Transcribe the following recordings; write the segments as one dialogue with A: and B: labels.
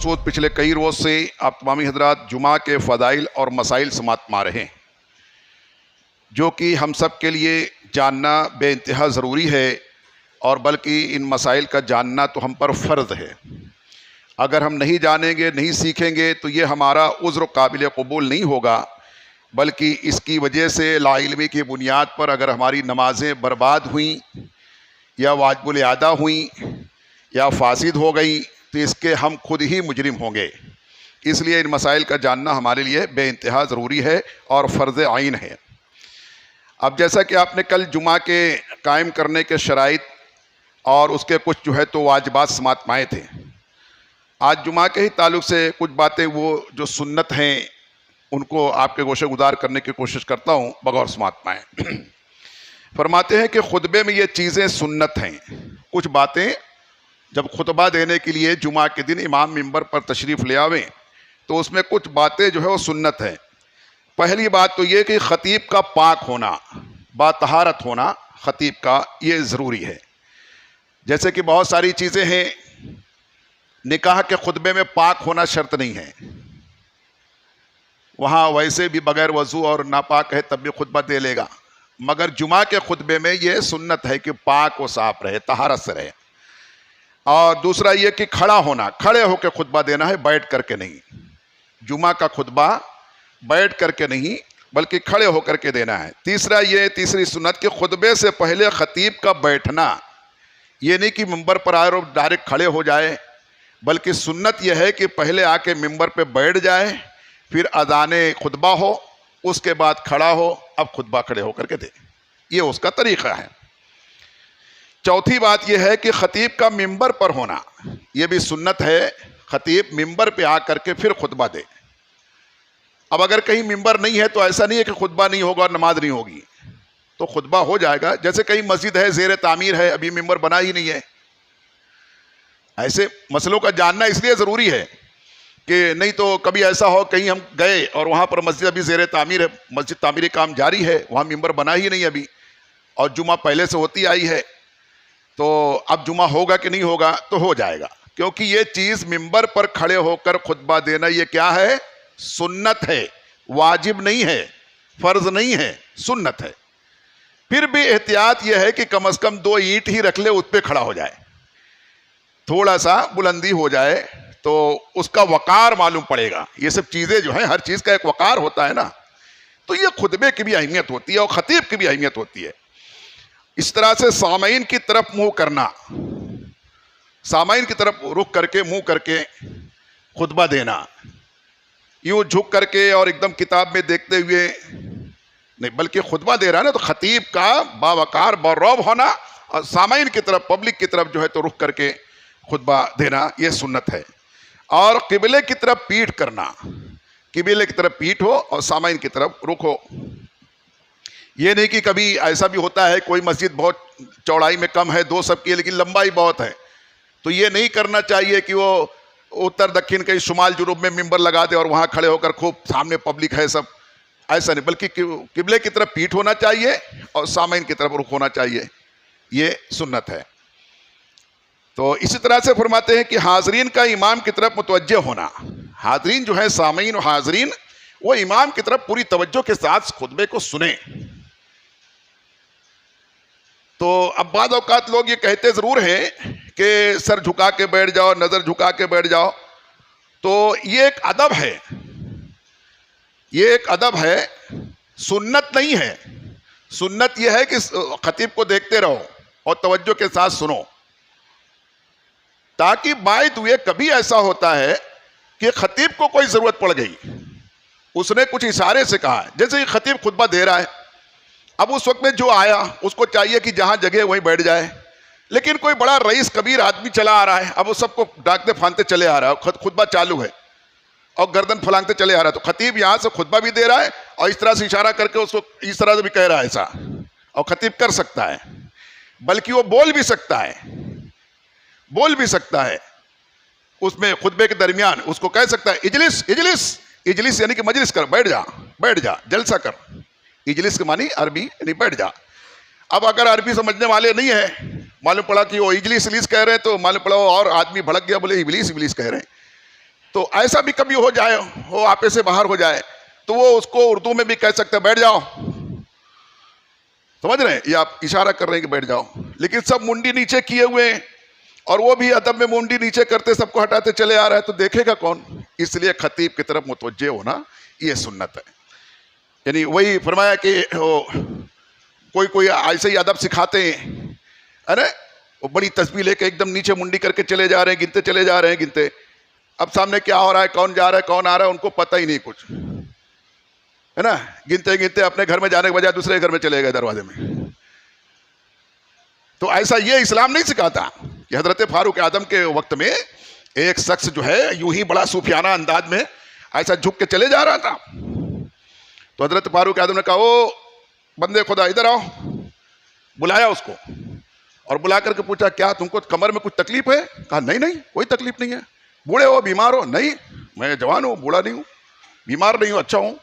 A: بالخصوص پچھلے کئی روز سے آپ تمامی حضرات جمعہ کے فضائل اور مسائل سماعت فرما رہے ہیں، جو کہ ہم سب کے لیے جاننا بے انتہا ضروری ہے، اور بلکہ ان مسائل کا جاننا تو ہم پر فرض ہے۔ اگر ہم نہیں جانیں گے، نہیں سیکھیں گے تو یہ ہمارا عذر قابل قبول نہیں ہوگا، بلکہ اس کی وجہ سے لا علمی کی بنیاد پر اگر ہماری نمازیں برباد ہوئیں یا واجب الادا ہوئیں یا فاسد ہو گئی تو اس کے ہم خود ہی مجرم ہوں گے۔ اس لیے ان مسائل کا جاننا ہمارے لیے بے انتہا ضروری ہے اور فرض عین ہے۔ اب جیسا کہ آپ نے کل جمعہ کے قائم کرنے کے شرائط اور اس کے کچھ تو واجبات سماعت فرمائے تھے، آج جمعہ کے ہی تعلق سے کچھ باتیں وہ جو سنت ہیں ان کو آپ کے گوشے گزار کرنے کی کوشش کرتا ہوں، بغور سماعت فرمائیں۔ فرماتے ہیں کہ خطبے میں یہ چیزیں سنت ہیں۔ کچھ باتیں جب خطبہ دینے کے لیے جمعہ کے دن امام ممبر پر تشریف لے آویں تو اس میں کچھ باتیں وہ سنت ہیں۔ پہلی بات تو یہ کہ خطیب کا پاک ہونا، باطہارت ہونا خطیب کا یہ ضروری ہے۔ جیسے کہ بہت ساری چیزیں ہیں، نکاح کے خطبے میں پاک ہونا شرط نہیں ہے، وہاں ویسے بھی بغیر وضو اور ناپاک ہے تب بھی خطبہ دے لے گا، مگر جمعہ کے خطبے میں یہ سنت ہے کہ پاک و صاف رہے، طہارت سے رہے۔ اور دوسرا یہ کہ کھڑا ہونا، کھڑے ہو کے خطبہ دینا ہے، بیٹھ کر کے نہیں۔ جمعہ کا خطبہ بیٹھ کر کے نہیں بلکہ کھڑے ہو کر کے دینا ہے۔ تیسرا یہ تیسری سنت کہ خطبے سے پہلے خطیب کا بیٹھنا، یہ نہیں کہ ممبر پر آئے اور ڈائریکٹ کھڑے ہو جائے، بلکہ سنت یہ ہے کہ پہلے آ کے ممبر پہ بیٹھ جائے، پھر اذان خطبہ ہو، اس کے بعد کھڑا ہو، اب خطبہ کھڑے ہو کر کے دے۔ یہ اس کا طریقہ ہے۔ چوتھی بات یہ ہے کہ خطیب کا ممبر پر ہونا، یہ بھی سنت ہے، خطیب ممبر پہ آ کر کے پھر خطبہ دے۔ اب اگر کہیں ممبر نہیں ہے تو ایسا نہیں ہے کہ خطبہ نہیں ہوگا اور نماز نہیں ہوگی، تو خطبہ ہو جائے گا۔ جیسے کہیں مسجد ہے، زیر تعمیر ہے، ابھی ممبر بنا ہی نہیں ہے۔ ایسے مسئلوں کا جاننا اس لیے ضروری ہے کہ نہیں تو کبھی ایسا ہو کہیں ہم گئے اور وہاں پر مسجد ابھی زیر تعمیر ہے، مسجد تعمیری کام جاری ہے، وہاں ممبر بنا ہی نہیں ابھی، اور جمعہ پہلے سے ہوتی آئی ہے، تو اب جمعہ ہوگا کہ نہیں ہوگا؟ تو ہو جائے گا، کیونکہ یہ چیز ممبر پر کھڑے ہو کر خطبہ دینا یہ کیا ہے؟ سنت ہے، واجب نہیں ہے، فرض نہیں ہے، سنت ہے۔ پھر بھی احتیاط یہ ہے کہ کم از کم 2 اینٹ ہی رکھ لے، اس پہ کھڑا ہو جائے، تھوڑا سا بلندی ہو جائے تو اس کا وقار معلوم پڑے گا۔ یہ سب چیزیں ہیں، ہر چیز کا ایک وقار ہوتا ہے نا، تو یہ خطبے کی بھی اہمیت ہوتی ہے اور خطیب کی بھی اہمیت ہوتی ہے۔ اس طرح سے سامعین کی طرف منہ کرنا، سامعین کی طرف رخ کر کے منہ کر کے خطبہ دینا، یوں جھک کر کے اور ایک دم کتاب میں دیکھتے ہوئے نہیں، بلکہ خطبہ دے رہا ہے نا تو خطیب کا باوقار برعب ہونا اور سامعین کی طرف، پبلک کی طرف تو رخ کر کے خطبہ دینا یہ سنت ہے۔ اور قبلے کی طرف پیٹھ کرنا، قبلے کی طرف پیٹھ ہو اور سامعین کی طرف رخ ہو۔ یہ نہیں کہ کبھی ایسا بھی ہوتا ہے کوئی مسجد بہت چوڑائی میں کم ہے، 2 سب کی لیکن لمبائی بہت ہے، تو یہ نہیں کرنا چاہیے کہ وہ اتر دکھن کہیں شمال جنوب میں ممبر لگا دے اور وہاں کھڑے ہو کر خوب سامنے پبلک ہے سب، ایسا نہیں، بلکہ قبلے کی طرف پیٹھ ہونا چاہیے اور سامعین کی طرف رخ ہونا چاہیے، یہ سنت ہے۔ تو اسی طرح سے فرماتے ہیں کہ حاضرین کا امام کی طرف متوجہ ہونا، حاضرین ہیں سامعین و حاضرین، وہ امام کی طرف پوری توجہ کے ساتھ خطبے کو سنیں۔ تو اب بعض اوقات لوگ یہ کہتے ضرور ہیں کہ سر جھکا کے بیٹھ جاؤ، نظر جھکا کے بیٹھ جاؤ، تو یہ ایک ادب ہے، یہ ایک ادب ہے، سنت نہیں ہے۔ سنت یہ ہے کہ خطیب کو دیکھتے رہو اور توجہ کے ساتھ سنو، تاکہ بعد ہوئے کبھی ایسا ہوتا ہے کہ خطیب کو کوئی ضرورت پڑ گئی، اس نے کچھ اشارے سے کہا ہے، جیسے کہ خطیب خطبہ دے رہا ہے، اب اس وقت میں جو آیا اس کو چاہیے کہ جہاں جگہ وہیں بیٹھ جائے، لیکن کوئی بڑا رئیس کبیر آدمی چلا آ رہا ہے، اب وہ سب کو ڈانٹتے پھانتے چلے آ رہا ہے، خطبہ چالو ہے اور گردن پھلانگتے چلے آ رہا ہے، تو خطیب یہاں سے خطبہ بھی دے رہا ہے اور اس طرح سے اشارہ کر کے اس کو اس طرح سے بھی کہہ رہا ہے ایسا، اور خطیب کر سکتا ہے، بلکہ وہ بول بھی سکتا ہے اس میں خطبے کے درمیان، اس کو کہہ سکتا ہے اجلس اجلس، اجلس یعنی کہ مجلس کر، بیٹھ جا جلسہ کر، اجلس کے معنی عربی یعنی بیٹھ جا۔ اب اگر عربی سمجھنے والے نہیں ہیں، معلوم پڑا کہ وہ اجلس کہہ رہے ہیں، تو معلوم پڑا وہ اور آدمی بھڑک گیا، بولے ابلیس کہہ رہے ہیں، تو ایسا بھی کبھی ہو جائے وہ آپے سے باہر ہو جائے تو وہ اس کو اردو میں بھی کہہ سکتے بیٹھ جاؤ, سمجھ رہے ہیں, یا آپ اشارہ کر رہے ہیں کہ بیٹھ جاؤ, لیکن سب منڈی نیچے کیے ہوئے ہیں اور وہ بھی ادب میں منڈی نیچے کرتے سب کو ہٹاتے چلے آ رہا ہے, تو دیکھے گا کون؟ اس لیے خطیب کی طرف متوجہ ہونا یہ سنت ہے. یعنی وہی فرمایا کہ کوئی ایسے ہی ادب سکھاتے ہیں, ارے وہ بڑی تسبیح لے کے ایک دم نیچے منڈی کر کے چلے جا رہے ہیں, گنتے چلے جا رہے ہیں گنتے, اب سامنے کیا ہو رہا ہے, کون جا رہا ہے کون آ رہا ہے ان کو پتہ ہی نہیں کچھ, ہے نا, گنتے گنتے اپنے گھر میں جانے کے بجائے دوسرے گھر میں چلے گئے دروازے میں. تو ایسا یہ اسلام نہیں سکھاتا کہ حضرت فاروق اعظم کے وقت میں ایک شخص جو ہے یوں ہی بڑا صوفیانہ انداز میں ایسا جھک کے چلے جا رہا تھا. تو حضرت فاروق اعظم نے کہا او بندے خدا ادھر آؤ, بلایا اس کو اور بلا کر کے پوچھا کیا تم کو کمر میں کچھ تکلیف ہے؟ کہا نہیں کوئی تکلیف نہیں ہے. بوڑھے ہو بیمار ہو؟ نہیں میں جوان ہوں, بوڑھا نہیں ہوں, بیمار نہیں ہوں, اچھا ہوں.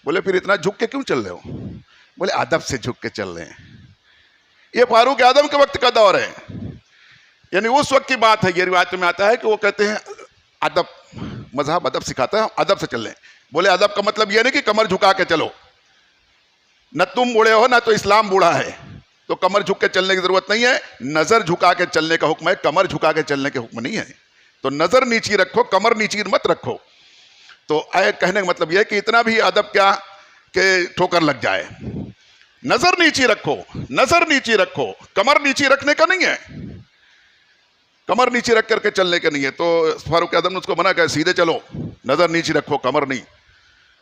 A: بولے پھر اتنا جھک کے کیوں چل رہے ہو؟ بولے ادب سے جھک کے چل رہے ہیں. یہ فاروق اعظم کے وقت کا دور ہے, یعنی اس وقت کی بات ہے. یہ روایت میں آتا ہے کہ وہ کہتے ہیں ادب, مذہب ادب سکھاتا ہے, ادب سے چل رہے ہیں. بولے ادب کا مطلب یہ نہیں کہ کمر جھکا کے چلو, نہ تم بوڑھے ہو نہ تو اسلام بوڑھا ہے تو کمر جھک کے چلنے کی ضرورت نہیں ہے. نظر جھکا کے چلنے کا حکم ہے, کمر جھکا کے چلنے کے حکم نہیں ہے. تو نظر نیچی رکھو, کمر نیچی مت رکھو. تو کہنے کا مطلب یہ ہے کہ اتنا بھی ادب کیا کہ ٹھوکر لگ جائے. نظر نیچی رکھو, نظر نیچی رکھو, کمر نیچی رکھنے کا نہیں ہے, کمر نیچی رکھ کر کے چلنے کا نہیں ہے. تو فاروق اعظم نے اس کو منع کیا سیدھے چلو, نظر نیچی رکھو, کمر نہیں.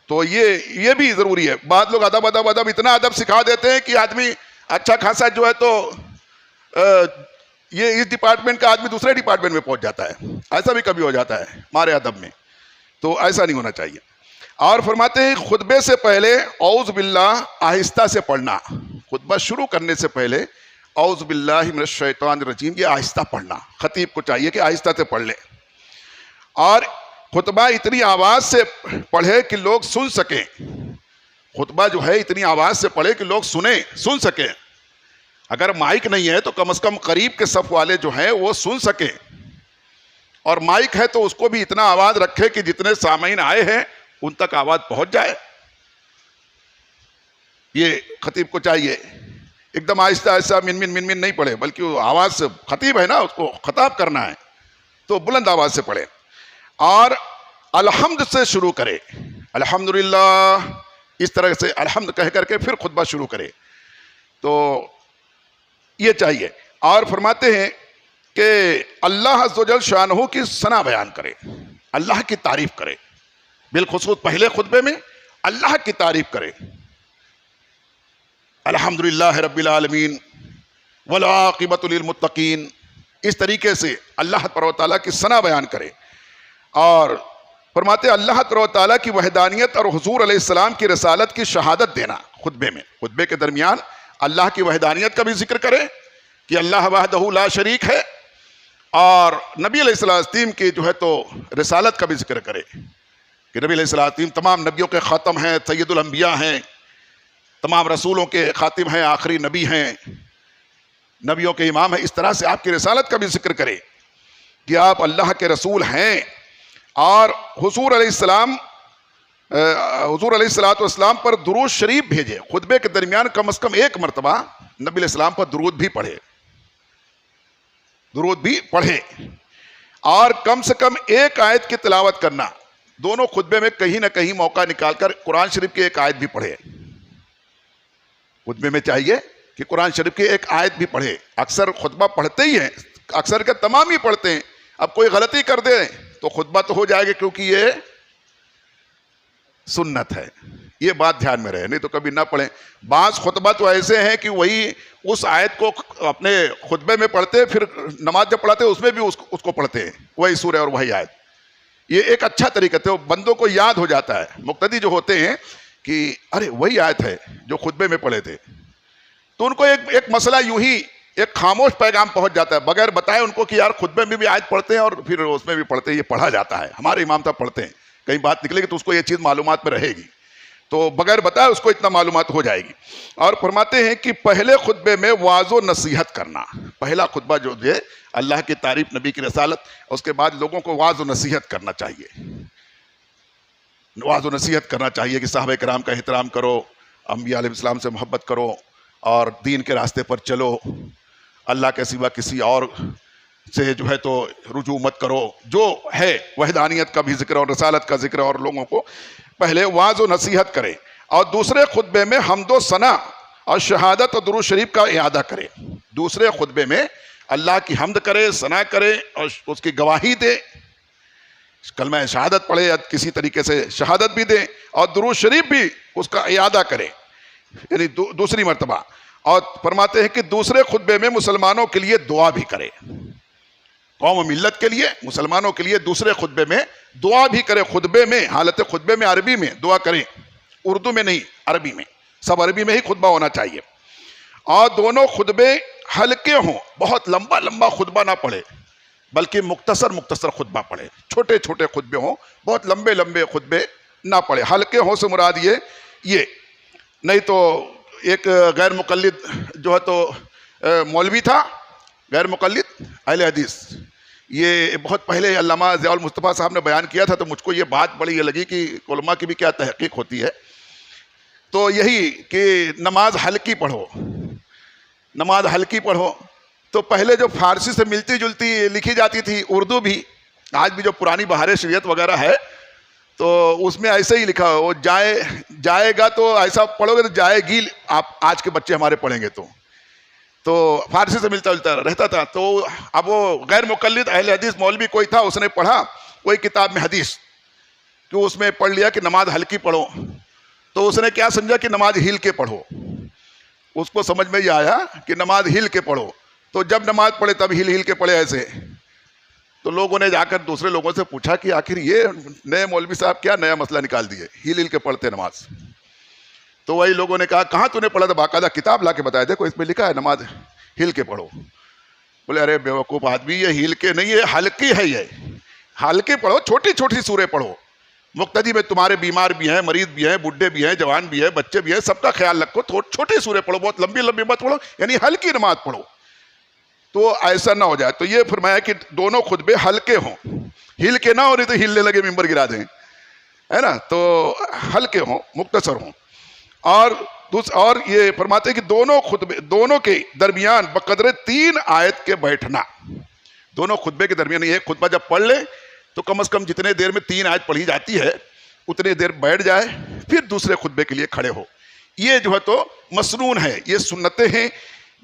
A: تو یہ بھی ضروری ہے. بعض لوگ ادب اتنا ادب سکھا دیتے ہیں کہ آدمی اچھا خاصا جو ہے تو یہ اس ڈپارٹمنٹ کا آدمی دوسرے ڈپارٹمنٹ میں پہنچ جاتا ہے. ایسا بھی کبھی ہو جاتا ہے ہمارے ادب میں, تو ایسا نہیں ہونا چاہیے. اور فرماتے ہیں خطبے سے پہلے اعوذ باللہ آہستہ سے پڑھنا. خطبہ شروع کرنے سے پہلے اعوذ باللہ من الشیطان الرجیم یہ آہستہ پڑھنا. خطیب کو چاہیے کہ آہستہ سے پڑھ لے, اور خطبہ اتنی آواز سے پڑھے کہ لوگ سن سکیں. خطبہ جو ہے اتنی آواز سے پڑھے کہ لوگ سن سکیں. اگر مائک نہیں ہے تو کم از کم قریب کے صف والے جو ہیں وہ سن سکیں, اور مائک ہے تو اس کو بھی اتنا آواز رکھے کہ جتنے سامعین آئے ہیں ان تک آواز پہنچ جائے. یہ خطیب کو چاہیے. ایک دم آہستہ آہستہ من نہیں پڑھے, بلکہ وہ آواز سے, خطیب ہے نا اس کو خطاب کرنا ہے تو بلند آواز سے پڑھے. اور الحمد سے شروع کرے, الحمدللہ اس طرح سے الحمد کہہ کر کے پھر خطبہ شروع کرے. تو یہ چاہیے. اور فرماتے ہیں کہ اللہ عز و جل شانہ کی ثنا بیان کرے, اللہ کی تعریف کرے, بالخصوص پہلے خطبے میں اللہ کی تعریف کرے. الحمدللہ رب العالمین والعاقبۃ للمتقین, اس طریقے سے اللہ تبارک و تعالیٰ کی ثنا بیان کرے. اور فرماتے اللہ تبارک و تعالیٰ کی وحدانیت اور حضور علیہ السلام کی رسالت کی شہادت دینا خطبے میں. خطبے کے درمیان اللہ کی وحدانیت کا بھی ذکر کرے کہ اللہ وحدہ لا شریک ہے, اور نبی علیہ السلام کی جو ہے تو رسالت کا بھی ذکر کرے کہ نبی علیہ السلام تمام نبیوں کے خاتم ہیں, سید الانبیاء ہیں, تمام رسولوں کے خاتم ہیں, آخری نبی ہیں, نبیوں کے امام ہیں. اس طرح سے آپ کی رسالت کا بھی ذکر کرے کہ آپ اللہ کے رسول ہیں. اور حضور علیہ السلام پر درود شریف بھیجے. خطبے کے درمیان کم از کم ایک مرتبہ نبی علیہ السلام پر درود بھی پڑھے, اور کم سے کم ایک آیت کی تلاوت کرنا. دونوں خطبے میں کہیں نہ کہیں موقع نکال کر قرآن شریف کی ایک آیت بھی پڑھے. خطبے میں چاہیے کہ قرآن شریف کی ایک آیت بھی پڑھے. اکثر خطبہ پڑھتے ہی ہیں, اکثر کے تمام ہی پڑھتے ہیں. اب کوئی غلطی کر دے تو خطبہ تو ہو جائے گا, کیونکہ یہ سنت ہے. یہ بات دھیان میں رہے, نہیں تو کبھی نہ پڑھیں. بعض خطبہ تو ایسے ہیں کہ وہی اس آیت کو اپنے خطبے میں پڑھتے, پھر نماز جب پڑھاتے اس میں بھی اس کو پڑھتے ہیں, وہی سورہ اور وہی آیت. یہ ایک اچھا طریقہ ہے, بندوں کو یاد ہو جاتا ہے. مقتدی جو ہوتے ہیں کہ ارے وہی آیت ہے جو خطبے میں پڑھے تھے, تو ان کو ایک مسئلہ یوں ہی ایک خاموش پیغام پہنچ جاتا ہے بغیر بتائے ان کو کہ یار خطبے میں بھی آیت پڑھتے ہیں اور پھر اس میں بھی پڑھتے ہیں, یہ پڑھا جاتا ہے, ہمارے امام صاحب پڑھتے ہیں. کہیں بات نکلے گی تو اس کو یہ چیز معلومات میں رہے گی. تو بغیر بتائے اس کو اتنا معلومات ہو جائے گی. اور فرماتے ہیں کہ پہلے خطبے میں واعظ و نصیحت کرنا. پہلا خطبہ جو ہے اللہ کی تعریف، نبی کی رسالت، اس کے بعد لوگوں کو واعظ و نصیحت کرنا چاہیے. واعظ و نصیحت کرنا چاہیے کہ صحابہ کرام کا احترام کرو، انبیاء علیہ السلام سے محبت کرو، اور دین کے راستے پر چلو، اللہ کے سوا کسی اور سے جو ہے تو رجوع مت کرو. جو ہے وحدانیت کا بھی ذکر اور رسالت کا ذکر، اور لوگوں کو پہلے واعظ و نصیحت کرے. اور دوسرے خطبے میں حمد و ثنا اور شہادت اور درود شریف کا اعادہ کرے. دوسرے خطبے میں اللہ کی حمد کرے، ثنا کرے، اور اس کی گواہی دے، کلمہ شہادت پڑھے یا کسی طریقے سے شہادت بھی دے، اور درود شریف بھی اس کا اعادہ کرے، یعنی دوسری مرتبہ. اور فرماتے ہیں کہ دوسرے خطبے میں مسلمانوں کے لیے دعا بھی کرے. قوم و ملت کے لیے، مسلمانوں کے لیے دوسرے خطبے میں دعا بھی کرے. خطبے میں، حالت خطبے میں عربی میں دعا کریں، اردو میں نہیں، عربی میں. سب عربی میں ہی خطبہ ہونا چاہیے. اور دونوں خطبے ہلکے ہوں، بہت لمبا لمبا خطبہ نہ پڑھے، بلکہ مختصر مختصر خطبہ پڑھے. چھوٹے چھوٹے خطبے ہوں، بہت لمبے لمبے خطبے نہ پڑھے. ہلکے ہوں سے مراد یہ نہیں تو ایک غیر مقلد جو ہے تو مولوی تھا، غیر مقلد اہل حدیث. یہ بہت پہلے علامہ ضیاء المصطفیٰ صاحب نے بیان کیا تھا، تو مجھ کو یہ بات بڑی یہ لگی کہ علماء کی بھی کیا تحقیق ہوتی ہے. تو یہی کہ نماز ہلکی پڑھو، نماز ہلکی پڑھو. تو پہلے جو فارسی سے ملتی جلتی لکھی جاتی تھی، اردو بھی، آج بھی جو پرانی بہار شریعت وغیرہ ہے تو اس میں ایسے ہی لکھا ہو، جائے گا تو ایسا پڑھو گے تو جائے گی. آپ آج کے بچے ہمارے پڑھیں گے تو فارسی سے ملتا جلتا رہتا تھا. تو اب وہ غیر مقلد اہل حدیث مولوی کوئی تھا، اس نے پڑھا کوئی کتاب میں حدیث، کہ اس میں پڑھ لیا کہ نماز ہلکی پڑھو. تو اس نے کیا سمجھا کہ نماز ہل کے پڑھو. اس کو سمجھ میں یہ آیا کہ نماز ہل کے پڑھو. تو جب نماز پڑھے تب ہل کے پڑھے ایسے. تو لوگوں نے جا کر دوسرے لوگوں سے پوچھا کہ آخر یہ نئے مولوی صاحب کیا نیا مسئلہ نکال دیے، ہل کے پڑھتے نماز. تو وہی لوگوں نے کہا کہاں تو نے پڑھا تھا، باقاعدہ کتاب لا کے بتایا، دیکھو اس میں لکھا ہے نماز ہل کے پڑھو. بولے ارے بیوقوف آدمی، یہ ہل کے نہیں، یہ ہلکی ہے، یہ ہلکی پڑھو، چھوٹی چھوٹی سورے پڑھو. مقتدی میں تمہارے بیمار بھی ہیں، مریض بھی ہیں، بڈھے بھی ہیں، جوان بھی ہیں، بچے بھی ہیں، سب کا خیال رکھو. چھوٹی سورے پڑھو، بہت لمبی لمبی مت پڑھو، یعنی ہلکی نماز پڑھو. تو ایسا نہ ہو جائے. تو یہ فرمایا کہ دونوں خطبے ہلکے ہوں، ہل کے نہ ہو رہی تو ہلنے لگے ممبر گرا دیں، ہے نا. تو ہلکے ہوں، مختصر ہوں. اور یہ فرماتے ہیں کہ دونوں کے درمیان بقدر 3 آیت کے بیٹھنا. دونوں خطبے کے درمیان ایک خطبہ جب پڑھ لے تو کم از کم جتنے دیر میں 3 آیت پڑھی جاتی ہے اتنے دیر بیٹھ جائے، پھر دوسرے خطبے کے لیے کھڑے ہو. یہ جو ہے تو مسنون ہے، یہ سنتیں ہیں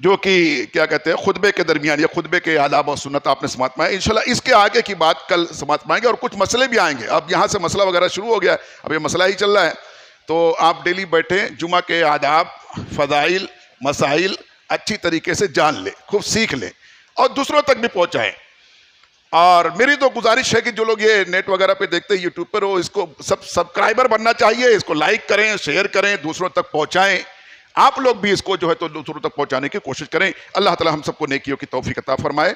A: جو کہ کیا کہتے ہیں خطبے کے درمیان، یہ خطبے کے آداب اور سنت آپ نے سماعت میں. انشاءاللہ اس کے آگے کی بات کل سماعت میں آئیں گے، اور کچھ مسئلے بھی آئیں گے. اب یہاں سے مسئلہ وغیرہ شروع ہو گیا ہے، اب یہ مسئلہ ہی چل رہا ہے. تو آپ ڈیلی بیٹھیں، جمعہ کے آداب، فضائل، مسائل اچھی طریقے سے جان لیں، خوب سیکھ لیں، اور دوسروں تک بھی پہنچائیں. اور میری تو گزارش ہے کہ جو لوگ یہ نیٹ وغیرہ پہ دیکھتے ہیں، یوٹیوب پر، وہ اس کو سبسکرائبر بننا چاہیے، اس کو لائک کریں، شیئر کریں، دوسروں تک پہنچائیں. آپ لوگ بھی اس کو جو ہے تو دوسروں تک پہنچانے کی کوشش کریں. اللہ تعالی ہم سب کو نیکیوں کی توفیق عطا فرمائے.